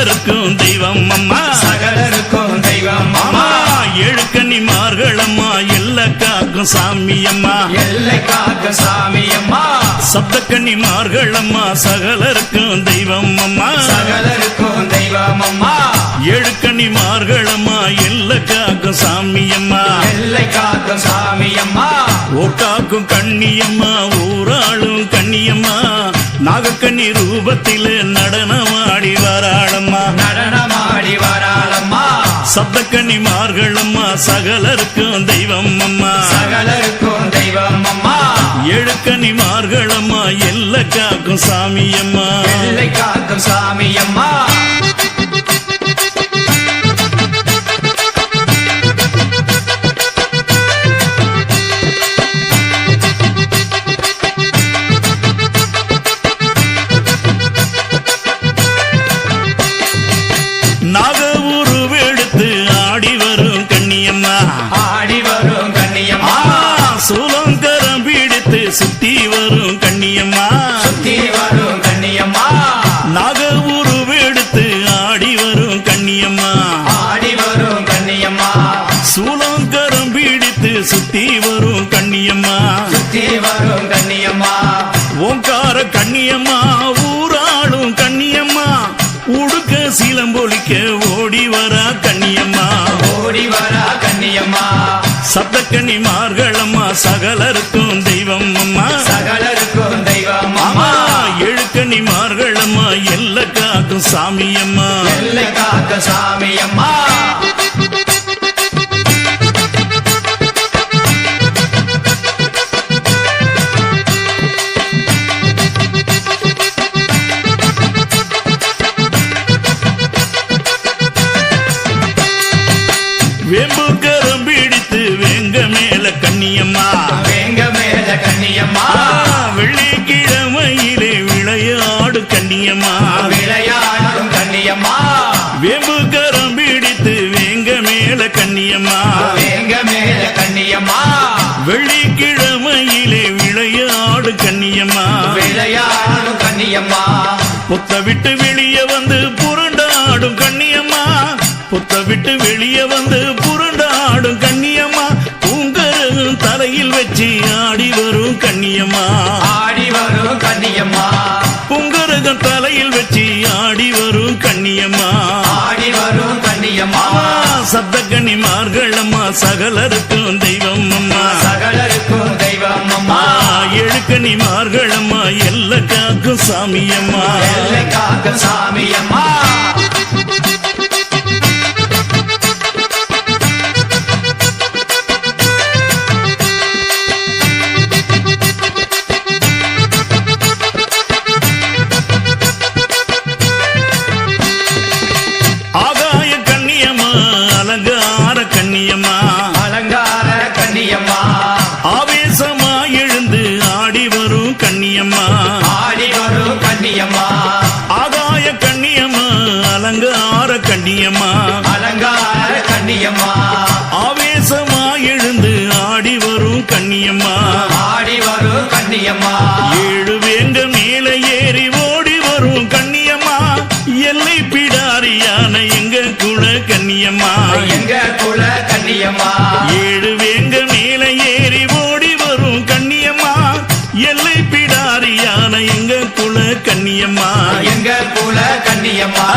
சகலருக்கும் தெய்வம் அம்மா, சகலருக்கும் தெய்வம் அம்மா. எழுக்கன்னிமார்கள் அம்மா எல்லை காக்கும் சாமி அம்மா, எல்லை காக்கும் சாமி அம்மா. சப்தக்கன்னிமார்கள் அம்மா சகலருக்கும் தெய்வம் அம்மா, சகலருக்கும் தெய்வம் அம்மா. எழுக்கன்னிமார்கள் அம்மா எல்லை காக்கும் சாமி அம்மா, எல்லை காக்கும் சாமி அம்மா. ஓட்டாக்கும் கண்ணியம்மா ஊராளும் கண்ணியம்மா, நாகக்கண்ணி ரூபத்தில் நடனமாடி வராளம்மா, நடனமாடி வராளம்மா. சப்தக்கன்னிமார்கள் அம்மா சகலருக்கும் தெய்வம் அம்மா, சகலருக்கும் தெய்வம் அம்மா. எழுக்கன்னிமார்கள் அம்மா எல்லை காக்கும் சாமி அம்மா, எல்லை காக்கும் சாமி அம்மா. நாக உருவெடுத்து ஆடி வரும் கண்ணியம்மா, ஆடி வரும் கண்ணியம்மா. சூலங்கரம் பிடித்து சுத்தி வரும் கண்ணியம்மா, சுத்தி வரும் கண்ணியம்மா. நாக உருவெடுத்து ஆடி வரும் கண்ணியம்மா, ஆடி வரும் கண்ணியம்மா. சூலங்கரம் பிடித்து சுத்தி வரும் கண்ணியம்மா, சுத்தி வரும் கண்ணியம்மா. ஓங்கார கண்ணியம்மா ஊராளும் கண்ணியம்மா, உடுக்க சீலம்பொலிக்க ஓடி வரா கண்ணியம்மா, ஓடி வரா கண்ணியம்மா. சப்தக்கன்னிமார்கள் அம்மா சகலருக்கும் தெய்வம் அம்மா, சகலருக்கும் தெய்வம் அம்மா அம்மா. எழுக்கன்னிமார்கள் அம்மா எல்லை காக்கும் சாமி அம்மா, எல்லை காக்கும் சாமி அம்மா. வேம்புக்கரம் பிடித்து வேங்க மேல கண்ணியம்மா, வேங்க மேல கண்ணியம்மா. வெள்ளிக்கிழமையிலே விளையாடு கண்ணியம்மா, விளையாடும் கண்ணியம்மா. வேம்புக்கரம் பிடித்து வேங்க மேல கண்ணியம்மா, வேங்க மேல கண்ணியம்மா. வெள்ளிக்கிழமையிலே விளையாடு கண்ணியம்மா, விளையாடும் கண்ணியம்மா. புத்த விட்டு வெளியே வந்து புரண்டாடும் கண்ணியம்மா, புத்த விட்டு வெளியே வந்து புரண்டாடும் கண்ணியம்மா, பூங்கரும் தலையில் வச்சு ஆடி வரும் கண்ணியம்மா, ஆடி வரும் கண்ணியம்மா. பூங்கருகம் தலையில் வச்சு ஆடி வரும் கண்ணியம்மா, ஆடி வரும் கண்ணியம்மா. சப்தக்கன்னிமார்கள் அம்மா சகலருக்கும் தெய்வம் அம்மா, சகலருக்கும் தெய்வம் அம்மா. எழுக்கன்னிமார்கள் அம்மா எல்லை காக்கும் சாமி அம்மா, எல்லை காக்கும் சாமி அம்மா. ஆகாய கண்ணியம்மா அலங்கார கண்ணியம்மா, அலங்கார கண்ணியம்மா. ஆவேசமா எழுந்து ஆடி வரும் கண்ணியம்மா, ஆடி வரும் கண்ணியம்மா. ஆகாய கண்ணியம்மா அலங்கார கண்ணியம்மா, அலங்கார கண்ணியம்மா. ஆவேசமா எழுந்து ஆடி வரும் கண்ணியம்மா, ஆடி வரும் கண்ணியம்மா. ஏழு வேங்க மேல ஏறி ஓடி வரும் கண்ணியம்மா, எல்லை பிடாரியான எங்க குல கண்ணியம்மா, எங்க குல கண்ணியம்மா. ஏழு வேங்க மேல ஏறி ஓடி வரும் கண்ணியம்மா, எல்லை பிடாரியான எங்க குல கண்ணியம்மா, எங்க குல கண்ணியம்மா.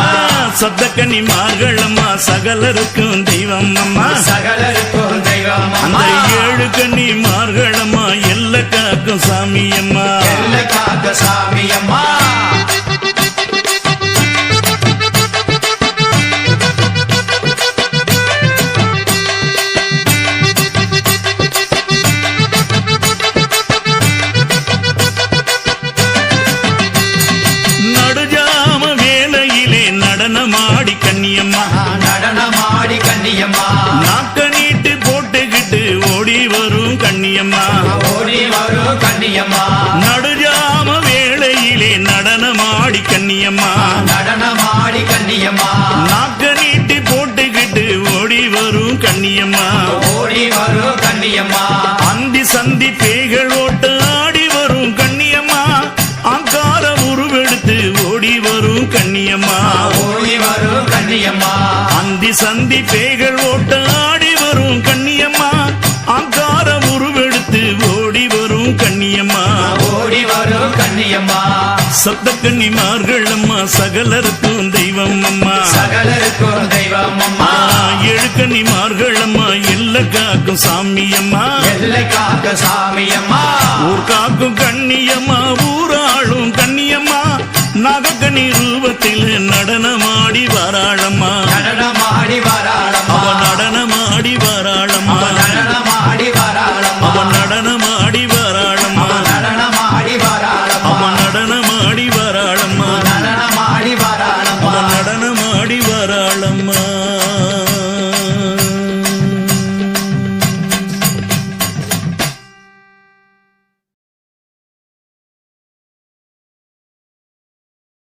சப்தக்கன்னிமார்கள் அம்மா சகலருக்கும் தெய்வம் அம்மா, சகலருக்கும் தெய்வம் அந்த அம்மா. ஏழு கன்னிமார்கள் அம்மா எல்லை காக்கும் சாமி அம்மா, எல்லை காக்கும் சாமி அம்மா. நடுஜாம வேளையிலே நடனமாடி கண்ணியம்மா, நடனமாடி கண்ணியம்மா. நாக்க நீட்டு போட்டுக்கிட்டு ஓடி வரும் கண்ணியம்மா, ஓடி வரும் கண்ணியம்மா. நடுஜாம வேளையிலே நடனமாடி கண்ணியம்மா, நடனமாடி கண்ணியம்மா. நாக்க நீட்டி போட்டுக்கிட்டு ஓடி வரும் கண்ணியம்மா, ஓடி வரும் கண்ணியம்மா. அந்தி சந்தி பேய்கள் ஓட்ட ஆடி வரும் கண்ணியம்மா, ஆங்கார உருவெடுத்து ஓடி வரும் கண்ணியம்மா, ஓடி வரும் ஆடி சந்தி பேய்கள் ஓட்ட ஆடி வரும் கண்ணியம்மா ஆங்கார உருவெடுத்து ஓடி வரும் கண்ணியம்மா ஓடி வரும் கண்ணியம்மா சப்த கன்னிமார்கள் அம்மா சகலருக்கும் தெய்வம் அம்மா சகலருக்கும் தெய்வம் அம்மா ஏழு கன்னிமார்கள் அம்மா எல்ல காக்கும் சாமி அம்மா எல்லை காக்க சாமி அம்மா ஊர் காக்கும் கண்ணியம்மா ஊராளும் கண்ணியம்மா நாகக்கனி ரூபத்தில்